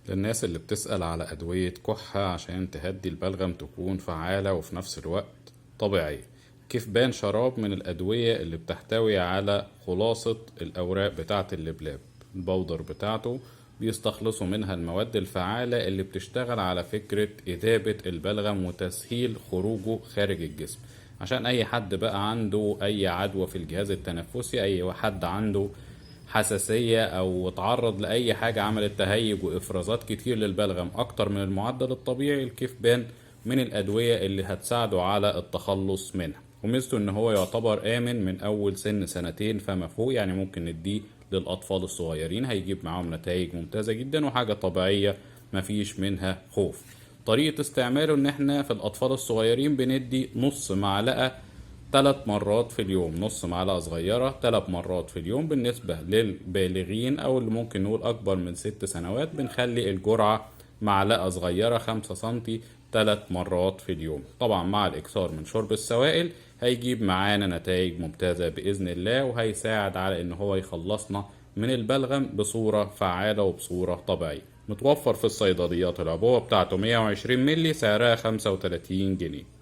للناس اللي بتسأل على أدوية كحة عشان تهدي البلغم تكون فعالة وفي نفس الوقت طبيعية. كيفبان شراب من الأدوية اللي بتحتوي على خلاصة الأوراق بتاعة اللبلاب. البودر بتاعته بيستخلصوا منها المواد الفعالة اللي بتشتغل على فكرة إذابة البلغم وتسهيل خروجه خارج الجسم، عشان أي حد بقى عنده أي عدوى في الجهاز التنفسي، أي حد عنده حساسية أو اتعرض لأي حاجة عملت تهيج وإفرازات كتير للبلغم أكتر من المعدل الطبيعي، الكيفبان من الأدوية اللي هتساعده على التخلص منها. وميزته إن هو يعتبر آمن من أول سن سنتين فما فوق، يعني ممكن نديه للأطفال الصغيرين هيجيب معاهم نتائج ممتازة جدا وحاجة طبيعية مفيش منها خوف. طريقة استعماله إن احنا في الأطفال الصغيرين بندي نص معلقة 3 مرات في اليوم، نص معلقة صغيرة 3 مرات في اليوم. بالنسبة للبالغين أو اللي ممكن نقول أكبر من 6 سنوات بنخلي الجرعة معلقة صغيرة 5 سنتي 3 مرات في اليوم. طبعا مع الإكثار من شرب السوائل هيجيب معانا نتائج ممتازة بإذن الله، وهيساعد على إن هو يخلصنا من البلغم بصورة فعالة وبصورة طبيعية. متوفر في الصيدليات، العبوة بتاعته 120 ملي، سعرها 35 جنيه.